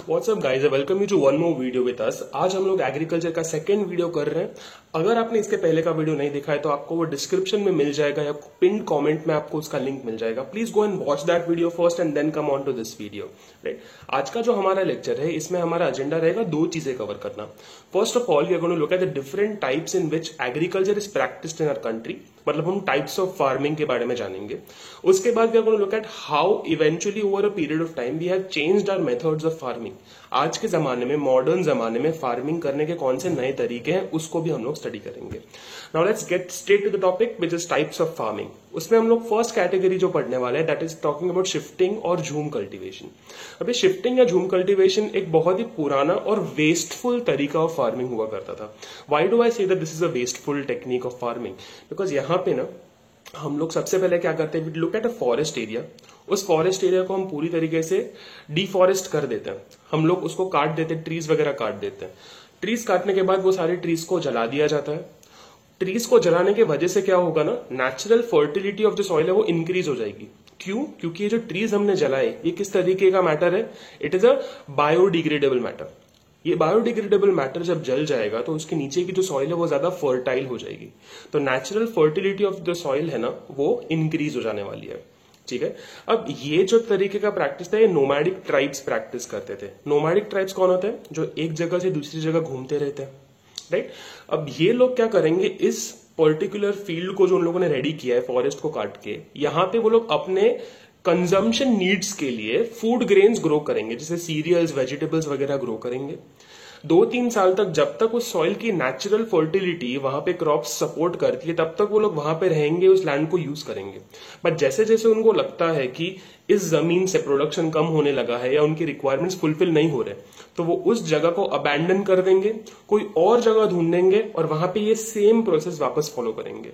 What's up guys, welcome you to one more video with us. आज हम लोग agriculture का सेकंड वीडियो कर रहे हैं। अगर आपने इसके पहले का वीडियो नहीं देखा है तो आपको वो डिस्क्रिप्शन में मिल जाएगा या पिन कमेंट में आपको उसका लिंक मिल जाएगा। Please go and watch that video first and then come on to this video. Right, आज का जो हमारा लेक्चर है इसमें हमारा एजेंडा रहेगा दो चीजें कवर करना। First of all we are going to look at the different types in which agriculture is practised in our country, मतलब हम टाइप्स ऑफ फार्मिंग के बारे में जानेंगे। उसके बाद we are going to look at how eventually over a period of time we have changed our methods of farming. आज के जमाने में, मॉडर्न जमाने में फार्मिंग करने के कौन से नए तरीके हैं उसको भी हम लोग स्टडी करेंगे। Now let's get straight to the topic which is types of farming. उसमें हम लोग फर्स्ट कैटेगरी जो पढ़ने वाले हैं that is talking about shifting और झूम कल्टीवेशन। अभी शिफ्टिंग या झूम कल्टीवेशन एक बहुत ही पुराना और वेस्टफुल तरीका ऑफ फार्मिंग हुआ करता था। Why do I say that this is a wasteful technique of farming? Because यहाँ पे ना हम लोग सबसे पहले क्या करते हैं, we look at a forest area. उस फॉरेस्ट एरिया को हम पूरी तरीके से डिफॉरेस्ट कर देते हैं। हम लोग उसको काट देते हैं, ट्रीज वगैरह काट देते हैं। ट्रीज काटने के बाद वो सारे ट्रीज को जला दिया जाता है। ट्रीज को जलाने की वजह से क्या होगा ना, natural fertility of the soil है वो इंक्रीज हो जाएगी। क्यों? क्योंकि ये जो ट्रीज हमने जलाए ये किस तरीके का मैटर है, it is a biodegradable matter. ये बायोडिग्रेडेबल मैटर जब जल जाएगा तो उसके नीचे की जो सॉइल है वो ज्यादा फर्टाइल हो जाएगी। तो natural fertility of the soil है ना वो इंक्रीज हो जाने वाली है। ठीक है, अब ये जो तरीके का प्रैक्टिस था ये नोमैडिक ट्राइब्स प्रैक्टिस करते थे। नोमैडिक ट्राइब्स कौन होते हैं? जो एक जगह से दूसरी जगह घूमते रहते हैं। राइट, अब ये लोग क्या करेंगे, इस पर्टिकुलर फील्ड को जो उन लोगों ने रेडी किया है फॉरेस्ट को काट के, यहाँ पे वो लोग अपने कंजम्पशन नीड्स के लिए फूड ग्रेन्स ग्रो करेंगे, जैसे सीरियल्स, वेजिटेबल्स वगैरह ग्रो करेंगे। 2-3 साल तक जब तक उस सॉइल की नेचुरल फर्टिलिटी वहां पे क्रॉप्स सपोर्ट करती है तब तक वो लोग वहां पे रहेंगे, उस लैंड को यूज करेंगे। बट जैसे जैसे उनको लगता है कि इस जमीन से प्रोडक्शन कम होने लगा है या उनकी रिक्वायरमेंट्स फुलफिल नहीं हो रहे, तो वो उस जगह को अबैंडन कर देंगे, कोई और जगह ढूंढेंगे और वहां पे ये सेम प्रोसेस वापस फॉलो करेंगे।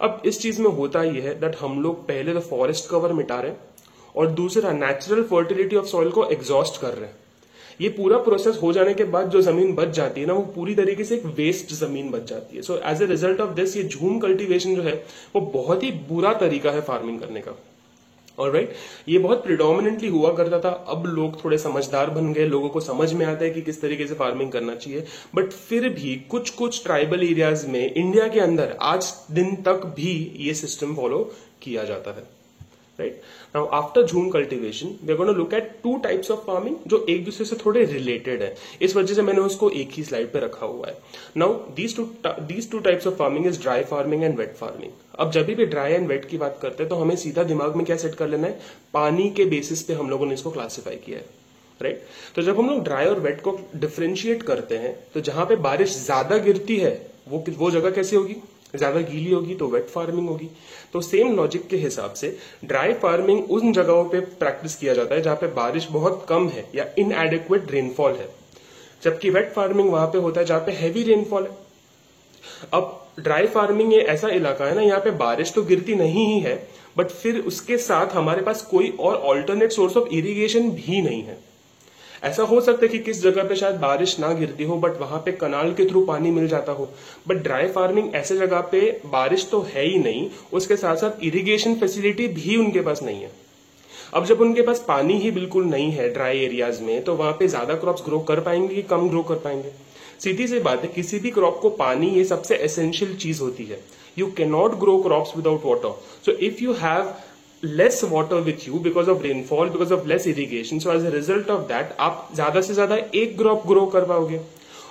अब इस चीज में होता ही है दैट हम लोग पहले तो फॉरेस्ट कवर मिटा रहे हैं और दूसरा नेचुरल फर्टिलिटी ऑफ सॉइल को एग्जॉस्ट कर रहे हैं। ये पूरा प्रोसेस हो जाने के बाद जो जमीन बच जाती है ना वो पूरी तरीके से एक वेस्ट जमीन बच जाती है। So as a result of this ये झूम कल्टीवेशन जो है वो बहुत ही बुरा तरीका है फार्मिंग करने का। ऑलराइट, ये बहुत प्रिडोमिनेंटली हुआ करता था। अब लोग थोड़े समझदार बन गए, लोगों को समझ में आता है कि किस तरीके से फार्मिंग करना चाहिए। बट फिर भी कुछ कुछ ट्राइबल एरियाज में इंडिया के अंदर आज दिन तक भी ये सिस्टम फॉलो किया जाता है। Right, now after jhum cultivation we are going to look at 2 types of farming जो एक दूसरे से थोड़े रिलेटेड है। इस वजह से मैंने उसको एक ही स्लाइड पे रखा हुआ है। Now these two types of farming is dry farming and wet farming. अब जब भी ड्राई एंड वेट की बात करते हैं तो हमें सीधा दिमाग में क्या सेट कर लेना है, पानी के बेसिस पे हम लोगों ने इसको क्लासिफाई किया है। राइट, तो जब हम लोग ड्राई और वेट को डिफ्रेंशिएट करते हैं तो जहां पे बारिश ज्यादा गिरती है वो जगह कैसी होगी, ज्यादा गीली होगी, तो वेट फार्मिंग होगी। तो सेम लॉजिक के हिसाब से ड्राई फार्मिंग उन जगहों पे प्रैक्टिस किया जाता है जहां पे बारिश बहुत कम है या इनएडिक्वेट रेनफॉल है, जबकि वेट फार्मिंग वहां पे होता है जहां पे हैवी रेनफॉल है। अब ड्राई फार्मिंग ये ऐसा इलाका है ना, यहाँ पे बारिश तो गिरती नहीं ही है बट फिर उसके साथ हमारे पास कोई और ऑल्टरनेट सोर्स ऑफ इरिगेशन भी नहीं है। ऐसा हो सकता है कि किस जगह पे शायद बारिश ना गिरती हो बट वहां पे कनाल के थ्रू पानी मिल जाता हो। बट ड्राई फार्मिंग ऐसे जगह पे बारिश तो है ही नहीं, उसके साथ साथ इरिगेशन फैसिलिटी भी उनके पास नहीं है। अब जब उनके पास पानी ही बिल्कुल नहीं है ड्राई एरियाज में, तो वहां पे ज्यादा क्रॉप्स ग्रो कर पाएंगे कि कम ग्रो कर पाएंगे? सीधी सी बात है, किसी भी क्रॉप को पानी ये सबसे एसेंशियल चीज होती है। You can not grow crops without water. So if you have less water with you because of rainfall, because of less irrigation, so as a result of that आप ज्यादा से ज्यादा एक क्रॉप ग्रो कर पाओगे।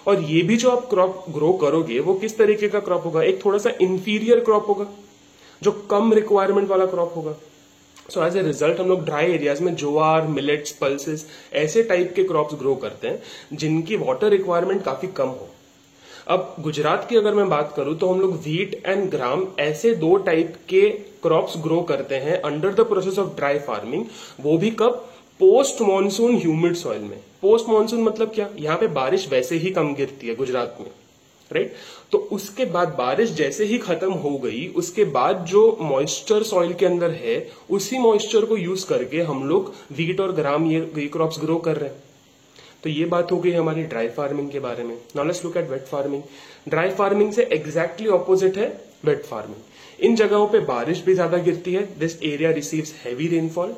और ये भी जो आप क्रॉप ग्रो करोगे वो किस तरीके का क्रॉप होगा, एक थोड़ा सा इंफीरियर क्रॉप होगा जो कम रिक्वायरमेंट वाला क्रॉप होगा। सो एज ए रिजल्ट हम लोग ड्राई एरियाज में ज्वार, मिलेट्स, पल्सेस ऐसे टाइप के क्रॉप्स ग्रो करते हैं जिनकी वाटर रिक्वायरमेंट काफी कम हो। अब गुजरात की अगर मैं बात करूं तो हम लोग व्हीट एंड ग्राम ऐसे 2 टाइप के क्रॉप्स ग्रो करते हैं under the process of dry farming. वो भी कब? पोस्ट मॉनसून ह्यूमिड सॉइल में। पोस्ट मॉनसून मतलब क्या, यहाँ पे बारिश वैसे ही कम गिरती है गुजरात में। राइट, तो उसके बाद बारिश जैसे ही खत्म हो गई उसके बाद जो मॉइस्चर सॉइल के अंदर है उसी मॉइस्चर को यूज करके हम लोग व्हीट और ग्राम ये क्रॉप्स ग्रो कर रहे हैं। तो ये बात हो गई हमारी ड्राई फार्मिंग के बारे में। Now let's look at wet farming. Dry farming से एग्जैक्टली ऑपोजिट है वेट फार्मिंग। इन जगहों पे बारिश भी ज्यादा गिरती है, this area receives heavy rainfall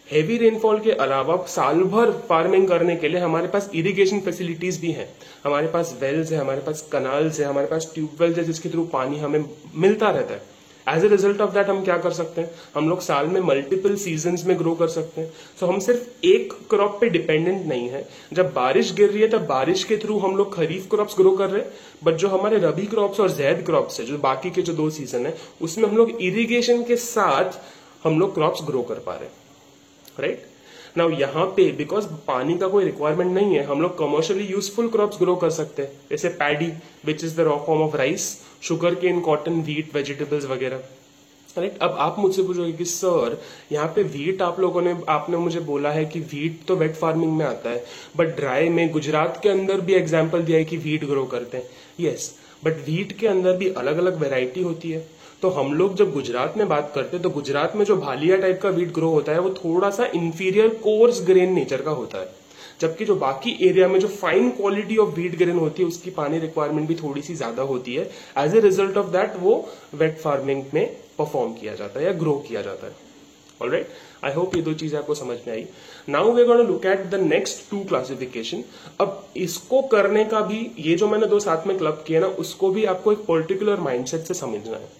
heavy rainfall के अलावा साल भर फार्मिंग करने के लिए हमारे पास इरिगेशन फैसिलिटीज भी हैं, हमारे पास वेल्स है, हमारे पास कनाल्स है, हमारे पास ट्यूबवेल्स है जिसके थ्रू पानी हमें मिलता रहता है। As a result of that हम क्या कर सकते हैं, हम लोग साल में मल्टीपल सीजन्स में ग्रो कर सकते हैं। सो हम सिर्फ एक क्रॉप पे डिपेंडेंट नहीं है। जब बारिश गिर रही है तब बारिश के थ्रू हम लोग खरीफ क्रॉप्स ग्रो कर रहे हैं, बट जो हमारे रबी क्रॉप्स और जैद क्रॉप्स है, जो बाकी के जो 2 सीजन है, उसमें हम लोग इरिगेशन के साथ हम लोग क्रॉप्स ग्रो कर पा रहे हैं, राइट। नाउ यहाँ पे बिकॉज पानी का कोई रिक्वायरमेंट नहीं है, हम लोग कमर्शियली यूजफुल क्रॉप्स ग्रो कर सकते हैं, जैसे paddy which is the raw form of rice, sugar cane, cotton, wheat, vegetables वगैरह, राइट। अब आप मुझसे पूछोगे कि सर यहाँ पे व्हीट आपने मुझे बोला है कि व्हीट तो वेट फार्मिंग में आता है, बट ड्राई में गुजरात के अंदर भी एग्जाम्पल दिया है कि व्हीट ग्रो करते हैं। यस, बट व्हीट के अंदर भी अलग अलग वेराइटी होती है। तो हम लोग जब गुजरात में बात करते हैं तो गुजरात में जो भालिया टाइप का व्हीट ग्रो होता है वो थोड़ा सा इंफीरियर कोर्स ग्रेन नेचर का होता है, जबकि जो बाकी एरिया में जो fine quality of wheat grain होती है उसकी पानी रिक्वायरमेंट भी थोड़ी सी ज्यादा होती है। As a result of that वो वेट फार्मिंग में परफॉर्म किया जाता है या ग्रो किया जाता है। ऑलराइट, आई होप ये 2 चीजें आपको समझ में आई। Now we are going to look at the next 2 classification. अब इसको करने का भी, ये जो मैंने 2 साथ में क्लब किए ना, उसको भी आपको एक पर्टिकुलर माइंडसेट से समझना है।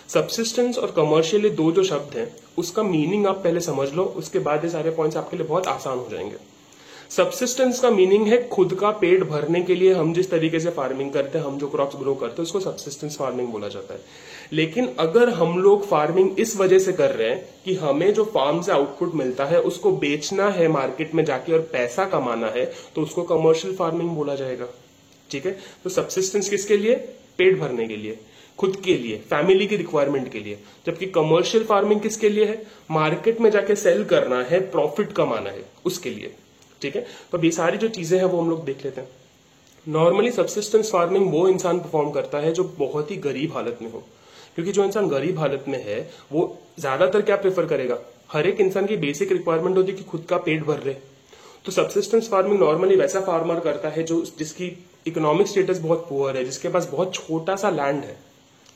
सब्सिस्टेंस और कमर्शियल, ये 2 जो शब्द हैं उसका मीनिंग आप पहले समझ लो, उसके बाद ये सारे पॉइंट्स आपके लिए बहुत आसान हो जाएंगे। सब्सिस्टेंस का मीनिंग है खुद का पेट भरने के लिए हम जिस तरीके से फार्मिंग करते हैं, हम जो क्रॉप्स ग्रो करते हैं उसको सब्सिस्टेंस फार्मिंग बोला जाता है। लेकिन अगर हम लोग फार्मिंग इस वजह से कर रहे हैं कि हमें जो फार्म से आउटपुट मिलता है उसको बेचना है मार्केट में जाके और पैसा कमाना है, तो उसको कमर्शियल फार्मिंग बोला जाएगा। ठीक है, तो सब्सिस्टेंस किसके लिए, पेट भरने के लिए, खुद के लिए, फैमिली की रिक्वायरमेंट के लिए, जबकि कमर्शियल फार्मिंग किसके लिए है, मार्केट में जाके सेल करना है, प्रॉफिट कमाना है, उसके लिए। ठीक है, तो अब ये सारी जो चीजें हैं वो हम लोग देख लेते हैं। नॉर्मली सब्सिस्टेंस फार्मिंग वो इंसान परफॉर्म करता है जो बहुत ही गरीब हालत में हो, क्योंकि जो इंसान गरीब हालत में है वो ज्यादातर क्या प्रेफर करेगा, हर एक इंसान की बेसिक रिक्वायरमेंट होती है कि खुद का पेट भर ले। तो सब्सिस्टेंस फार्मिंग नॉर्मली वैसा फार्मर करता है जो जिसकी इकोनॉमिक स्टेटस बहुत पुअर है, जिसके पास बहुत छोटा सा लैंड है,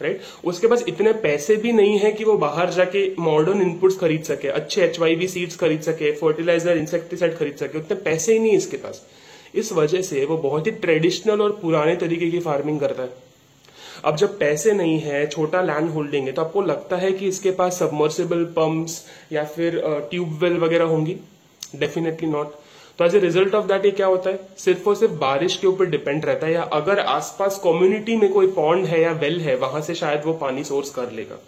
राइट। उसके पास इतने पैसे भी नहीं है कि वो बाहर जाके मॉडर्न इनपुट्स खरीद सके, अच्छे HYV सीड्स खरीद सके, फर्टिलाइजर, इंसेक्टिसाइड खरीद सके, उतने पैसे ही नहीं इसके पास। इस वजह से वो बहुत ही ट्रेडिशनल और पुराने तरीके की फार्मिंग करता है। अब जब पैसे नहीं है, छोटा लैंड होल्डिंग है, तो आपको लगता है कि इसके पास सबमर्सिबल पंप्स या फिर ट्यूबवेल वगैरह होंगी? Definitely not. तो as a result of that ये क्या होता है, सिर्फ और सिर्फ बारिश के ऊपर डिपेंड रहता है, या अगर आसपास कम्युनिटी में कोई पॉन्ड है या वेल है वहां से शायद वो पानी सोर्स कर लेगा,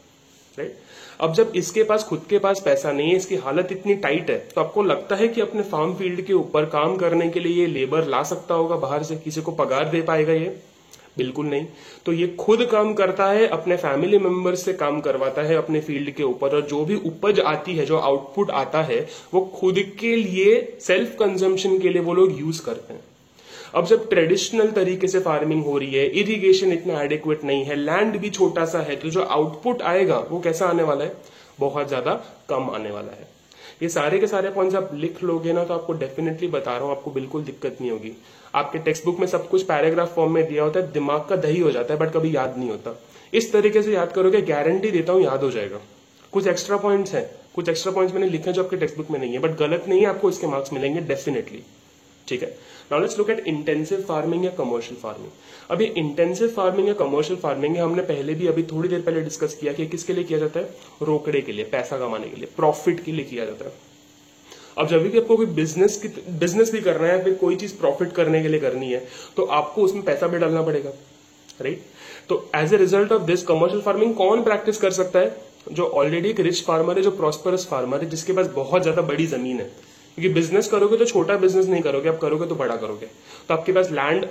राइट। अब जब इसके पास खुद के पास पैसा नहीं है, इसकी हालत इतनी टाइट है, तो आपको लगता है कि अपने फार्म फील्ड के ऊपर काम करने के लिए ये लेबर ला सकता होगा बाहर से, किसी को पगार दे पाएगा ये? बिल्कुल नहीं। तो ये खुद काम करता है, अपने फैमिली मेंबर्स से काम करवाता है अपने फील्ड के ऊपर, और जो भी उपज आती है, जो आउटपुट आता है, वो खुद के लिए सेल्फ कंजम्पशन के लिए वो लोग यूज करते हैं। अब जब ट्रेडिशनल तरीके से फार्मिंग हो रही है, इरिगेशन इतना एडिक्वेट नहीं है, लैंड भी छोटा सा है, तो जो आउटपुट आएगा वो कैसा आने वाला है, बहुत ज्यादा कम आने वाला है। ये सारे के सारे पॉइंट्स आप लिख लोगे ना, तो आपको डेफिनेटली बता रहा हूं, आपको बिल्कुल दिक्कत नहीं होगी। आपके टेक्स्ट बुक में सब कुछ पैराग्राफ फॉर्म में दिया होता है, दिमाग का दही हो जाता है, बट कभी याद नहीं होता। इस तरीके से याद करोगे, गारंटी देता हूं याद हो जाएगा। कुछ एक्स्ट्रा पॉइंट्स हैं, कुछ एक्स्ट्रा पॉइंट्स मैंने लिखे जो आपके टेक्स्ट बुक में नहीं है, बट गलत नहीं है, आपको इसके मार्क्स मिलेंगे डेफिनेटली। ठीक है, now let's look eight intensive farming या कमर्शियल फार्मिंग। अब ये इंटेंसिव फार्मिंग या कमर्शियल फार्मिंग है, हमने पहले भी अभी थोड़ी देर पहले डिस्कस किया कि किसके लिए किया जाता है, रोकड़े के लिए, पैसा कमाने के लिए, प्रॉफिट के लिए किया जाता है। अब जब भी आपको कोई बिजनेस भी करना है, फिर कोई चीज प्रॉफिट करने के लिए करनी है, तो आपको उसमें पैसा भी डालना पड़ेगा, राइट। तो as a result of this commercial farming कौन प्रैक्टिस कर सकता है, जो ऑलरेडी एक रिच फार्मर है, जो प्रॉस्परस फार्मर है, जिसके पास बहुत ज्यादा बड़ी जमीन है। क्योंकि बिजनेस करोगे तो छोटा बिजनेस नहीं करोगे, आप करोगे तो बड़ा करोगे, तो आपके पास लैंड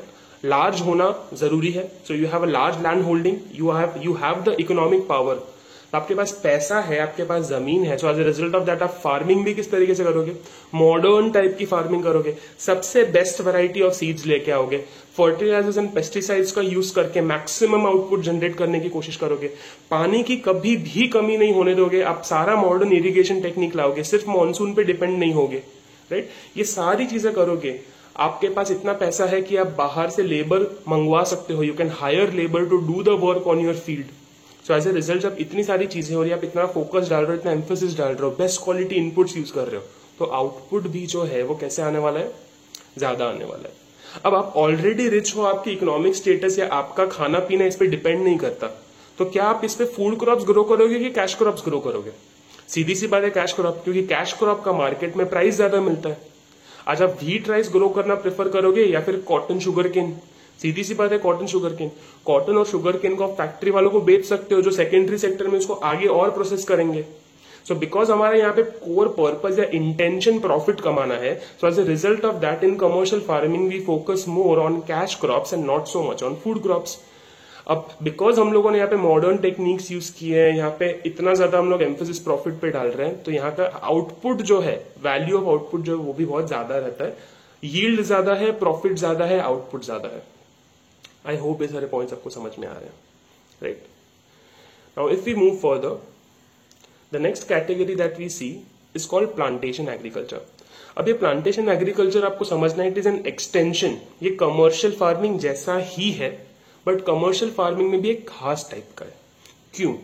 लार्ज होना जरूरी है। So you have a large land holding, you have the economic power, तो आपके पास पैसा है, आपके पास जमीन है। So as a result of that आप फार्मिंग भी किस तरीके से करोगे, मॉडर्न टाइप की फार्मिंग करोगे, सबसे बेस्ट वैरायटी ऑफ सीड्स लेके आओगे, फर्टिलाइजर्स एंड पेस्टिसाइड्स का यूज करके मैक्सिमम आउटपुट जनरेट करने की कोशिश करोगे, पानी की कभी भी कमी नहीं होने दोगे, आप सारा मॉडर्न इरिगेशन टेक्निक लाओगे, सिर्फ मानसून पे डिपेंड नहीं होगे, राइट। ये सारी चीजें करोगे, आपके पास इतना पैसा है कि आप बाहर से लेबर मंगवा सकते हो, you can hire labour to do the work on your field. So as a result जब इतनी सारी चीजें हो रही है, आप इतना फोकस डाल रहे हो, इतना एम्फोसिस डाल रहे हो, बेस्ट क्वालिटी इनपुट्स यूज कर रहे हो, तो आउटपुट भी जो है वो कैसे आने वाला है, ज्यादा आने वाला है। अब आप ऑलरेडी रिच हो, आपकी इकोनॉमिक स्टेटस या आपका खाना पीना इस पे डिपेंड नहीं करता, तो क्या आप इस पे फूड क्रॉप्स ग्रो करोगे कि कैश क्रॉप्स ग्रो करोगे? सीधी सी बात है कैश क्रॉप, क्योंकि कैश क्रॉप का मार्केट में प्राइस ज्यादा मिलता है। आज आप व्हीट राइस ग्रो करना प्रेफर करोगे या फिर कॉटन शुगर केन? सीधी सी बात है कॉटन शुगर केन। कॉटन और शुगर केन को आप फैक्ट्री वालों को बेच सकते हो जो सेकेंडरी सेक्टर में उसको आगे और प्रोसेस करेंगे। सो बिकॉज हमारा यहाँ पे कोर पर्पज या इंटेंशन प्रॉफिट कमाना है, so as a result of that in commercial farming we focus more on cash crops and not so much on food crops. अब बिकॉज हम लोगों ने यहाँ पे मॉडर्न टेक्निक्स यूज किए हैं, यहाँ पे इतना ज्यादा हम लोग एम्फोसिस प्रॉफिट पे डाल रहे हैं, तो यहाँ का आउटपुट जो है, वैल्यू ऑफ आउटपुट जो है वो भी बहुत ज्यादा रहता है। यील्ड ज्यादा है, प्रॉफिट ज्यादा है, आउटपुट ज्यादा है। आई होप ये सारे पॉइंट्स आपको समझ में आ रहे हैं, right? Now if we move further, the next category that we see is called plantation agriculture. अब ये plantation agriculture आपको समझना है, it is an extension, ये commercial farming जैसा ही है, but commercial farming में भी एक खास टाइप का है। क्यों?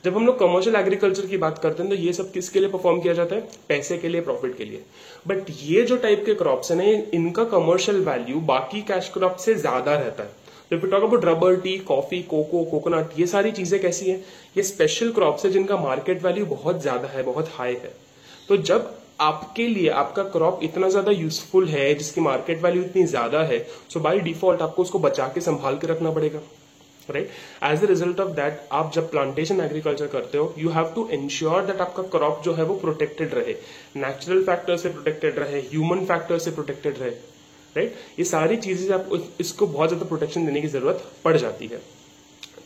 जब हम लोग commercial agriculture की बात करते हैं तो ये सब किसके लिए परफॉर्म किया जाता है? पैसे के लिए, प्रॉफिट के लिए। बट ये जो टाइप के क्रॉप्स है ना, इनका कमर्शियल वैल्यू बाकी कैश क्रॉप से ज्यादा रहता है। तो if you talk about rubber, tea, coffee, cocoa, coconut, ये सारी चीजें कैसी है? ये स्पेशल क्रॉप्स है जिनका मार्केट वैल्यू बहुत ज्यादा है, बहुत हाई है। तो जब आपके लिए आपका क्रॉप इतना ज्यादा यूजफुल है, जिसकी मार्केट वैल्यू इतनी ज्यादा है, सो बाय डिफॉल्ट आपको उसको बचा के संभाल के रखना पड़ेगा, right? As a result of that, आप जब प्लांटेशन एग्रीकल्चर करते हो, you have to ensure that आपका क्रॉप जो है वो प्रोटेक्टेड रहे, नेचुरल फैक्टर से प्रोटेक्टेड रहे, ह्यूमन फैक्टर से प्रोटेक्टेड रहे, राइट? ये सारी चीजें आप इसको बहुत ज्यादा प्रोटेक्शन देने की जरूरत पड़ जाती है।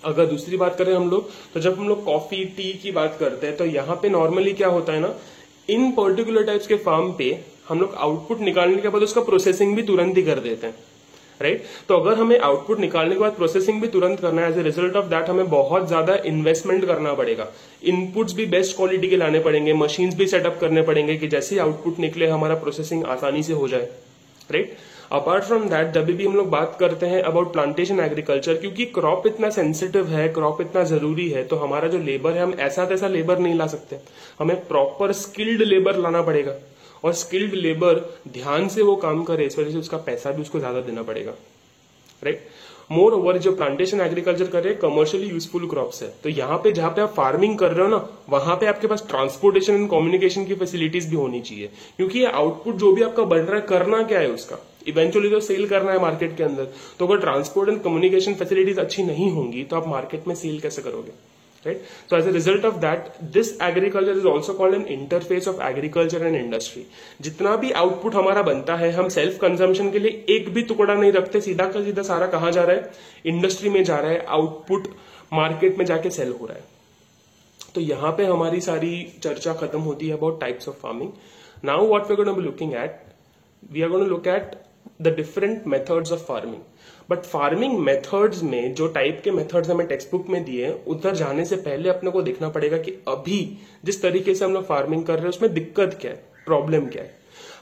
अगर दूसरी बात करें हम लोग, तो जब हम लोग कॉफी, टी की बात करते हैं, तो यहाँ पे नॉर्मली क्या होता है ना, इन पर्टिकुलर टाइप्स के फार्म पे हम लोग आउटपुट निकालने के बाद उसका प्रोसेसिंग भी तुरंत ही कर देते हैं, राइट? तो अगर हमें आउटपुट निकालने के बाद प्रोसेसिंग भी तुरंत करना है, as a result of that हमें बहुत ज्यादा इन्वेस्टमेंट करना पड़ेगा। इनपुट्स भी बेस्ट क्वालिटी के लाने पड़ेंगे, मशीन्स भी सेटअप करने पड़ेंगे कि जैसे ही आउटपुट निकले हमारा प्रोसेसिंग आसानी से हो जाए, राइट? अपार्ट फ्रॉम दैट, जब भी हम लोग बात करते हैं अबाउट प्लांटेशन एग्रीकल्चर, क्योंकि क्रॉप इतना सेंसिटिव है, क्रॉप इतना जरूरी है, तो हमारा जो लेबर है, हम ऐसा तैसा लेबर नहीं ला सकते, हमें प्रॉपर स्किल्ड लेबर लाना पड़ेगा। और स्किल्ड लेबर ध्यान से वो काम करे, इस वजह से उसका पैसा भी उसको ज्यादा देना पड़ेगा, राइट? मोर ओवर, जो प्लांटेशन एग्रीकल्चर कर रहे हैं कमर्शियली यूजफुल क्रॉप्स है, तो यहाँ पे जहां पे आप फार्मिंग कर रहे हो ना, वहां पे आपके पास ट्रांसपोर्टेशन एंड कम्युनिकेशन की फैसिलिटीज भी होनी चाहिए, क्योंकि ये आउटपुट जो भी आपका बन रहा है, करना क्या है उसका, इवेंचुअली तो सेल करना है मार्केट के अंदर। तो अगर ट्रांसपोर्ट एंड कम्युनिकेशन फैसिलिटीज अच्छी नहीं होंगी तो आप मार्केट में सेल कैसे करोगे, right? So as a result of that, this agriculture is also called an interface of agriculture and industry. जितना भी आउटपुट हमारा बनता है, हम सेल्फ कंजम्पशन के लिए एक भी टुकड़ा नहीं रखते, सीधा का सीधा सारा कहाँ जा रहा है? इंडस्ट्री में जा रहा है, आउटपुट मार्केट में जाके सेल हो रहा है। तो यहाँ पे हमारी सारी चर्चा खत्म होती है about types of farming. Now what we are going to be looking at, we are going to look at the different methods of farming. But farming methods में जो टाइप के मेथड्स हमें टेक्स्ट बुक में दिए, उधर जाने से पहले अपने को देखना पड़ेगा कि अभी जिस तरीके से हम लोग फार्मिंग कर रहे हैं उसमें दिक्कत क्या है, प्रॉब्लम क्या है।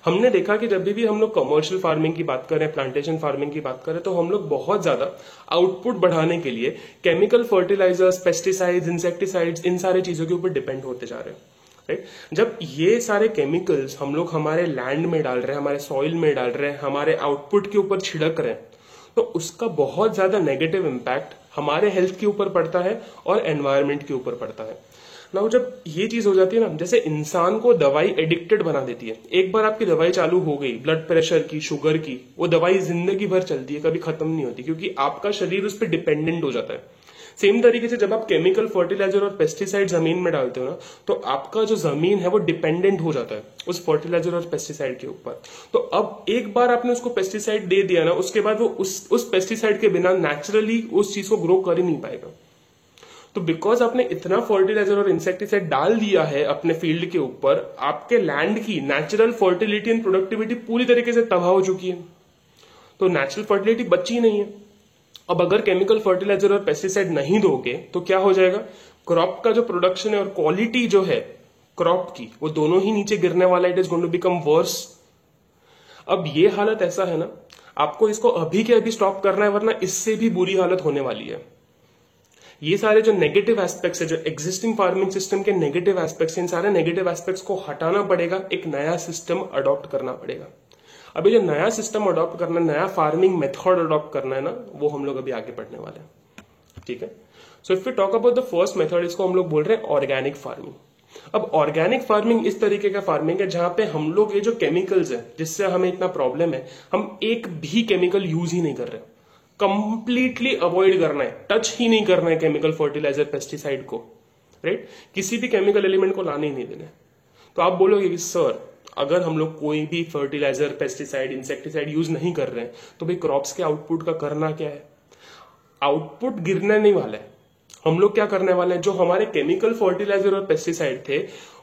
हमने देखा कि जब भी हम लोग कमर्शियल फार्मिंग की बात करें, प्लांटेशन फार्मिंग की बात करें, तो हम लोग बहुत ज्यादा आउटपुट बढ़ाने के लिए केमिकल फर्टिलाइजर्स, पेस्टिसाइड्स, इंसेक्टिसाइड्स, इन सारे चीजों के ऊपर डिपेंड होते जा रहे हैं, राइट? जब ये सारे केमिकल्स हम लोग हमारे लैंड में डाल रहे हैं, हमारे सॉइल में डाल रहे हैं, हमारे आउटपुट के ऊपर छिड़क रहे हैं, तो उसका बहुत ज्यादा नेगेटिव इम्पैक्ट हमारे हेल्थ के ऊपर पड़ता है और एनवायरमेंट के ऊपर पड़ता है। नाउ जब ये चीज हो जाती है ना, जैसे इंसान को दवाई एडिक्टेड बना देती है। एक बार आपकी दवाई चालू हो गई, ब्लड प्रेशर की, शुगर की, वो दवाई जिंदगी भर चलती है, कभी खत्म नहीं होती, क्योंकि आपका शरीर उस पर डिपेंडेंट हो जाता है। सेम तरीके से जब आप केमिकल फर्टिलाइजर और पेस्टिसाइड जमीन में डालते हो ना, तो आपका जो जमीन है वो डिपेंडेंट हो जाता है उस फर्टिलाइजर और पेस्टिसाइड के ऊपर। तो अब एक बार आपने उसको पेस्टिसाइड दे दिया ना, उसके बाद वो उस पेस्टिसाइड के बिना नेचुरली उस चीज को ग्रो कर ही नहीं पाएगा। तो बिकॉज आपने इतना फर्टिलाइजर और इंसेक्टिसाइड डाल दिया है अपने फील्ड के ऊपर, आपके लैंड की नेचुरल फर्टिलिटी एंड प्रोडक्टिविटी पूरी तरीके से तबाह हो चुकी है। तो नेचुरल फर्टिलिटी बची नहीं है। अब अगर केमिकल फर्टिलाइजर और पेस्टिसाइड नहीं दोगे तो क्या हो जाएगा, क्रॉप का जो प्रोडक्शन है और क्वालिटी जो है क्रॉप की, वो दोनों ही नीचे गिरने वाला है। It is going to become worse. अब ये हालत ऐसा है ना, आपको इसको अभी के अभी स्टॉप करना है, वरना इससे भी बुरी हालत होने वाली है। ये सारे जो नेगेटिव एस्पेक्ट्स है, जो एग्जिस्टिंग फार्मिंग सिस्टम के नेगेटिव एस्पेक्ट्स, इन सारे नेगेटिव एस्पेक्ट्स को हटाना पड़ेगा, एक नया सिस्टम अडॉप्ट करना पड़ेगा। अभी जो नया सिस्टम अडॉप्ट करना, नया फार्मिंग मेथड अडॉप्ट करना है ना, वो हम लोग अभी आगे पढ़ने वाले हैं, ठीक है। So if we talk about the first method, इसको हम लोग बोल रहे हैं ऑर्गेनिक फार्मिंग। अब ऑर्गेनिक फार्मिंग इस तरीके का फार्मिंग है जहां पे हम लोग ये जो केमिकल्स है जिससे हमें इतना प्रॉब्लम है, हम एक भी केमिकल यूज ही नहीं कर रहे, कंप्लीटली अवॉइड करना है, टच ही नहीं करना है केमिकल, फर्टिलाइजर, पेस्टिसाइड को, राइट। किसी भी केमिकल एलिमेंट को लाने ही नहीं देना। तो आप बोलोगे कि सर अगर हम लोग कोई भी फर्टिलाइजर, पेस्टिसाइड, इंसेक्टिसाइड यूज नहीं कर रहे हैं तो भाई क्रॉप्स के आउटपुट का करना क्या है? आउटपुट गिरने नहीं वाला है। हम लोग क्या करने वाले हैं, जो हमारे केमिकल फर्टिलाइजर और पेस्टिसाइड थे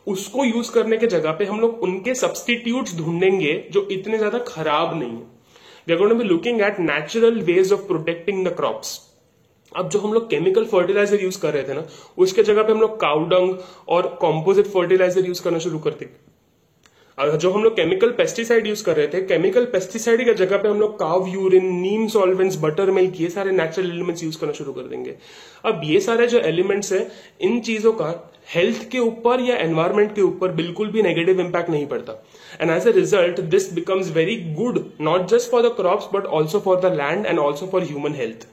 उसको यूज करने के जगह पे हम लोग उनके सब्स्टिट्यूट्स ढूंढेंगे जो इतने ज्यादा खराब नहीं है। We are going to be looking at natural ways of protecting the crops. अब जो हम लोग केमिकल फर्टिलाइजर यूज कर रहे थे ना, उसके जगह पे हम लोग काउडंग और कॉम्पोजिट फर्टिलाइजर यूज करना शुरू कर देंगे। जो हम लोग केमिकल पेस्टिसाइड यूज कर रहे थे, केमिकल पेस्टिसाइड की जगह पे हम लोग काव यूरिन, नीम सॉल्वेंट्स, बटर मिल्क, ये सारे नेचुरल एलिमेंट्स यूज करना शुरू कर देंगे। अब ये सारे जो एलिमेंट्स है, इन चीजों का हेल्थ के ऊपर या एनवायरमेंट के ऊपर बिल्कुल भी नेगेटिव इंपैक्ट नहीं पड़ता। And as a result this becomes very good, not just for the crops but also for the land and also for human health.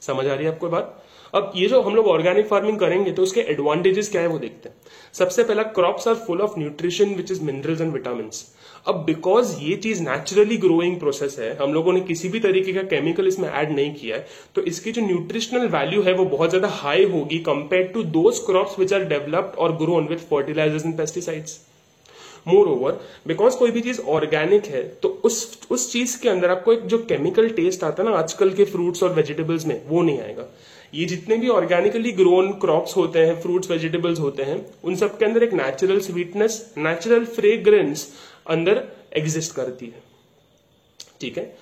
समझ आ रही है आपको बात? अब ये जो हम लोग ऑर्गेनिक फार्मिंग करेंगे तो उसके एडवांटेजेस क्या है वो देखते हैं। सबसे पहला, crops are full of nutrition which is minerals and vitamin. अब बिकॉज ये चीज नेचुरली ग्रोइंग प्रोसेस है, हम लोगों ने किसी भी तरीके का केमिकल इसमें ऐड नहीं किया है, तो इसकी जो न्यूट्रिशनल वैल्यू है वो बहुत ज्यादा हाई होगी compare to those crops which are developed और grown with fertilisers and pesticides. Moreover, because कोई भी चीज ऑर्गेनिक है तो उस चीज के अंदर आपको एक जो केमिकल टेस्ट आता है ना आजकल के फ्रूट्स और वेजिटेबल्स में, वो नहीं आएगा। ये जितने भी ऑर्गेनिकली ग्रोन क्रॉप्स होते हैं, फ्रूट्स, वेजिटेबल्स होते हैं, उन सब के अंदर एक नेचुरल स्वीटनेस, नेचुरल फ्रेग्रेंस अंदर एग्जिस्ट करती है, ठीक है।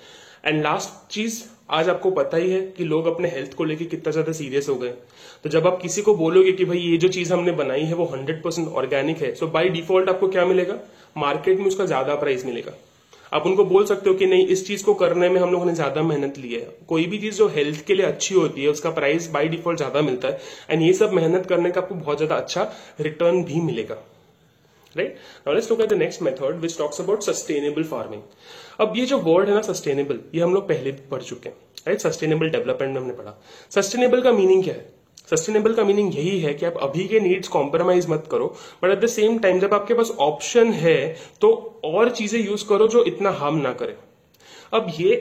एंड लास्ट चीज, आज आपको पता ही है कि लोग अपने हेल्थ को लेके कितना ज्यादा सीरियस हो गए। तो जब आप किसी को बोलोगे कि भाई ये जो चीज हमने बनाई है वो 100% ऑर्गेनिक है, सो बाय डिफॉल्ट आपको क्या मिलेगा? मार्केट में उसका ज्यादा प्राइस मिलेगा। आप उनको बोल सकते हो कि नहीं, इस चीज को करने में हम लोगों ने ज्यादा मेहनत ली है। कोई भी चीज जो हेल्थ के लिए अच्छी होती है उसका प्राइस बाय डिफॉल्ट ज्यादा मिलता है, एंड ये सब मेहनत करने का आपको बहुत ज्यादा अच्छा रिटर्न भी मिलेगा, right. Now let's look at the next method which talks about sustainable farming. अब ये जो वर्ड है ना सस्टेनेबल, ये हम लोग पहले भी पढ़ चुके हैं, राइट। सस्टेनेबल डेवलपमेंट में हमने पढ़ा। सस्टेनेबल का मीनिंग क्या है? सस्टेनेबल का मीनिंग यही है कि आप अभी के नीड्स कॉम्प्रोमाइज मत करो, but at the same time जब आपके पास ऑप्शन है तो और चीजें यूज करो जो इतना हार्म ना करे। अब ये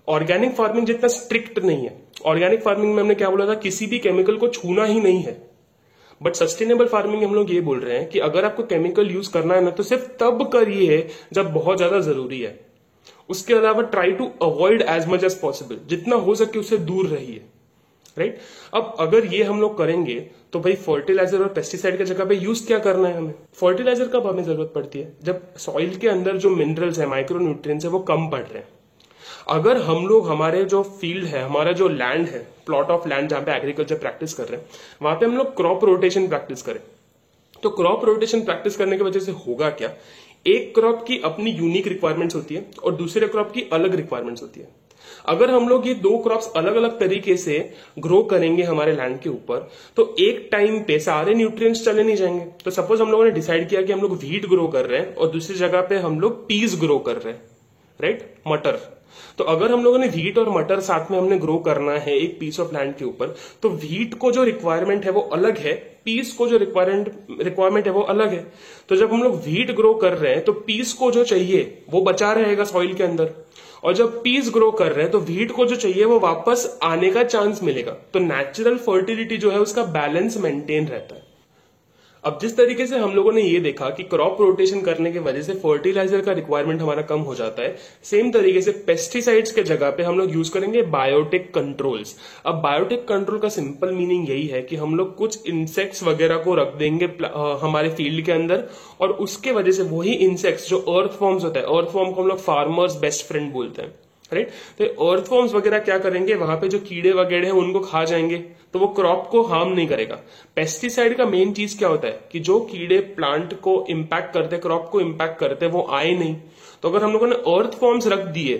ऑर्गेनिक फार्मिंग जितना स्ट्रिक्ट नहीं है। ऑर्गेनिक फार्मिंग में हमने क्या बोला था, किसी भी केमिकल को छूना ही नहीं है। बट सस्टेनेबल फार्मिंग में हम लोग ये बोल रहे हैं कि अगर आपको केमिकल यूज करना है ना तो सिर्फ तब करिए जब बहुत ज्यादा जरूरी है। उसके अलावा try to avoid as much as possible, जितना हो सके उससे दूर रहिए, राइट। अब अगर ये हम लोग करेंगे तो भाई फर्टिलाइजर और पेस्टिसाइड की जगह पे यूज क्या करना है हमें? फर्टिलाइजर कब हमें जरूरत पड़ती है? जब सॉइल के अंदर जो मिनरल्स है, माइक्रो न्यूट्रिएंट्स है, वो कम पड़ रहे हैं। अगर हम लोग हमारे जो फील्ड है, हमारा जो लैंड है, प्लॉट ऑफ लैंड जहां पे एग्रीकल्चर प्रैक्टिस कर रहे हैं, वहां पे हम लोग क्रॉप रोटेशन प्रैक्टिस करें, तो क्रॉप रोटेशन प्रैक्टिस करने की वजह से होगा क्या? एक क्रॉप की अपनी यूनिक रिक्वायरमेंट्स होती है और दूसरे क्रॉप की अलग रिक्वायरमेंट्स होती है। अगर हम लोग ये दो क्रॉप्स अलग अलग तरीके से ग्रो करेंगे हमारे लैंड के ऊपर, तो एक टाइम पे सारे न्यूट्रिएंट्स चले नहीं जाएंगे। तो सपोज हम लोगों ने डिसाइड किया कि हम लोग व्हीट ग्रो कर रहे हैं और दूसरी जगह पे हम लोग पीस ग्रो कर रहे हैं, राइट, मटर। तो अगर हम लोगों ने व्हीट और मटर साथ में हमने ग्रो करना है एक पीस ऑफ लैंड के ऊपर, तो व्हीट को जो रिक्वायरमेंट है वो अलग है, पीस को जो रिक्वायरमेंट है वो अलग है। तो जब हम लोग व्हीट ग्रो कर रहे हैं तो पीस को जो चाहिए वो बचा रहेगा सॉइल के अंदर, और जब पीस ग्रो कर रहे हैं तो व्हीट को जो चाहिए वो वापस आने का चांस मिलेगा। तो नेचुरल फर्टिलिटी जो है उसका बैलेंस मेंटेन रहता है। अब जिस तरीके से हम लोगों ने ये देखा कि क्रॉप रोटेशन करने की वजह से फर्टिलाइजर का रिक्वायरमेंट हमारा कम हो जाता है, सेम तरीके से पेस्टिसाइड्स के जगह पे हम लोग यूज करेंगे बायोटिक कंट्रोल्स। अब बायोटिक कंट्रोल का सिंपल मीनिंग यही है कि हम लोग कुछ इंसेक्ट्स वगैरह को रख देंगे हमारे फील्ड के अंदर, और उसके वजह से वही इंसेक्ट्स जो अर्थवॉर्म्स होता है, अर्थवॉर्म को हम लोग फार्मर्स बेस्ट फ्रेंड बोलते हैं, राइट। तो अर्थवॉर्म्स वगैरह क्या करेंगे, वहां पे जो कीड़े वगैरह हैं उनको खा जाएंगे, तो वो क्रॉप को हार्म नहीं करेगा। पेस्टिसाइड का मेन चीज क्या होता है कि जो कीड़े प्लांट को इंपैक्ट करते, क्रॉप को इंपैक्ट करते, वो आए नहीं। तो अगर हम लोगों ने अर्थवॉर्म्स रख दिए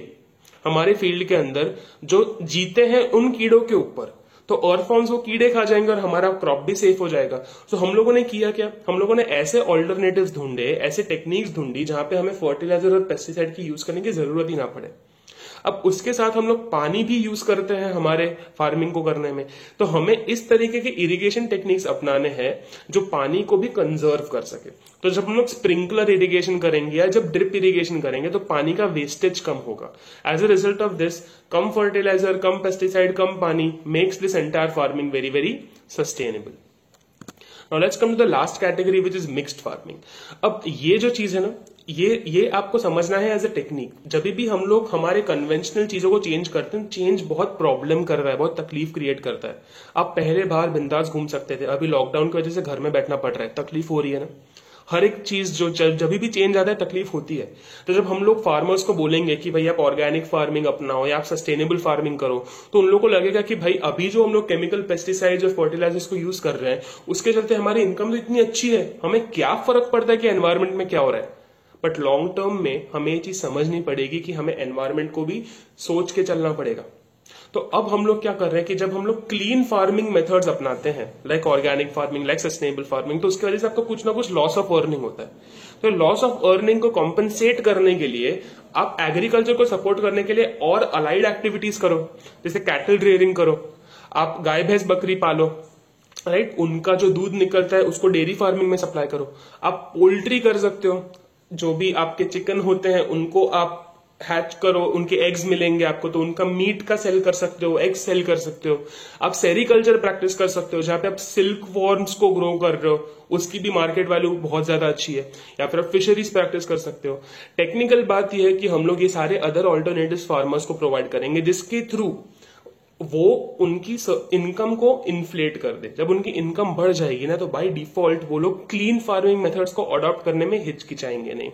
हमारे फील्ड के अंदर जो जीते हैं उन कीड़ों के ऊपर, तो अर्थवॉर्म्स वो कीड़े खा जाएंगे और हमारा क्रॉप भी सेफ हो जाएगा। तो हम लोगों ने किया क्या, हम लोगों ने ऐसे ऑल्टरनेटिव्स ढूंढे, ऐसे टेक्निक्स ढूंढी जहां पे हमें फर्टिलाइजर और पेस्टिसाइड की यूज करने की जरूरत ही ना पड़े। अब उसके साथ हम लोग पानी भी यूज करते हैं हमारे फार्मिंग को करने में, तो हमें इस तरीके के इरिगेशन टेक्निक्स अपनाने हैं जो पानी को भी कंजर्व कर सके। तो जब हम लोग स्प्रिंकलर इरिगेशन करेंगे या जब ड्रिप इरिगेशन करेंगे तो पानी का वेस्टेज कम होगा। As a result of this, कम फर्टिलाइजर, कम पेस्टिसाइड, कम पानी makes this entire farming very very sustainable. Now let's come to the last category which is mixed farming। अब ये जो चीज है ना, ये आपको समझना है एज ए टेक्निक। जब भी हम लोग हमारे कन्वेंशनल चीजों को चेंज करते हैं, चेंज बहुत प्रॉब्लम कर रहा है, बहुत तकलीफ क्रिएट करता है। आप पहले बाहर बिंदास घूम सकते थे, अभी लॉकडाउन की वजह से घर में बैठना पड़ रहा है, तकलीफ हो रही है ना। हर एक चीज जो जब भी चेंज आता है तकलीफ होती है। तो जब हम लोग फार्मर्स को बोलेंगे कि भाई आप ऑर्गेनिक फार्मिंग अपनाओ या आप सस्टेनेबल फार्मिंग करो, तो उन लोगों को लगेगा कि भाई अभी जो हम लोग केमिकल पेस्टिसाइड्स और फर्टिलाइजर्स को यूज कर रहे हैं उसके चलते हमारी इनकम तो इतनी अच्छी है, हमें क्या फर्क पड़ता है कि एनवायरमेंट में क्या हो रहा है। बट लॉन्ग टर्म में हमें ये चीज समझनी पड़ेगी कि हमें एनवायरमेंट को भी सोच के चलना पड़ेगा। तो अब हम लोग क्या कर रहे हैं कि जब हम लोग क्लीन फार्मिंग मेथड्स अपनाते हैं, like organic farming, like sustainable farming, तो उसकी वजह से आपको कुछ ना कुछ लॉस ऑफ अर्निंग होता है। तो लॉस ऑफ अर्निंग को कॉम्पनसेट करने के लिए आप एग्रीकल्चर को सपोर्ट करने के लिए और अलाइड एक्टिविटीज करो, जैसे कैटल रेयरिंग करो, आप गाय भैंस बकरी पालो, राइट, उनका जो दूध निकलता है उसको डेयरी फार्मिंग में सप्लाई करो। आप पोल्ट्री कर सकते हो, जो भी आपके चिकन होते हैं उनको आप हैच करो, उनके एग्स मिलेंगे आपको, तो उनका मीट का सेल कर सकते हो, एग्स सेल कर सकते हो। आप सेरिकल्चर प्रैक्टिस कर सकते हो, जहां पे आप सिल्क वॉर्म्स को ग्रो कर रहे हो, उसकी भी मार्केट वैल्यू बहुत ज्यादा अच्छी है। या फिर आप फिशरीज प्रैक्टिस कर सकते हो। टेक्निकल बात यह है कि हम लोग ये सारे अदर ऑल्टरनेटिव फार्मर्स को प्रोवाइड करेंगे जिसके थ्रू वो उनकी इनकम को इन्फ्लेट कर दे। जब उनकी इनकम बढ़ जाएगी ना, तो बाय डिफॉल्ट वो लोग क्लीन फार्मिंग मेथड्स को अडॉप्ट करने में हिचकिचाएंगे नहीं।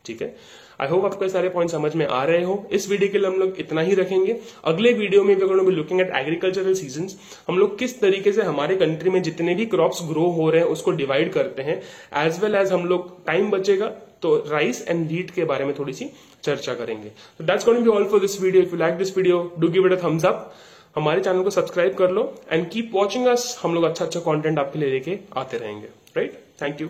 ठीक है, आई होप आपको सारे पॉइंट समझ में आ रहे हो। इस वीडियो के लिए हम लोग इतना ही रखेंगे। अगले वीडियो में we are going to be looking at agricultural seasons. हम लोग किस तरीके से हमारे कंट्री में जितने भी क्रॉप्स ग्रो हो रहे हैं उसको डिवाइड करते हैं, एज वेल एज हम लोग टाइम बचेगा तो राइस एंड व्हीट के बारे में थोड़ी सी चर्चा करेंगे। तो that's going to be all for this video. If you like this video, do give it a thumbs up. हमारे चैनल को सब्सक्राइब कर लो एंड कीप वॉचिंग अस। हम लोग अच्छा कंटेंट आपके लिए लेके आते रहेंगे। Right, thank you.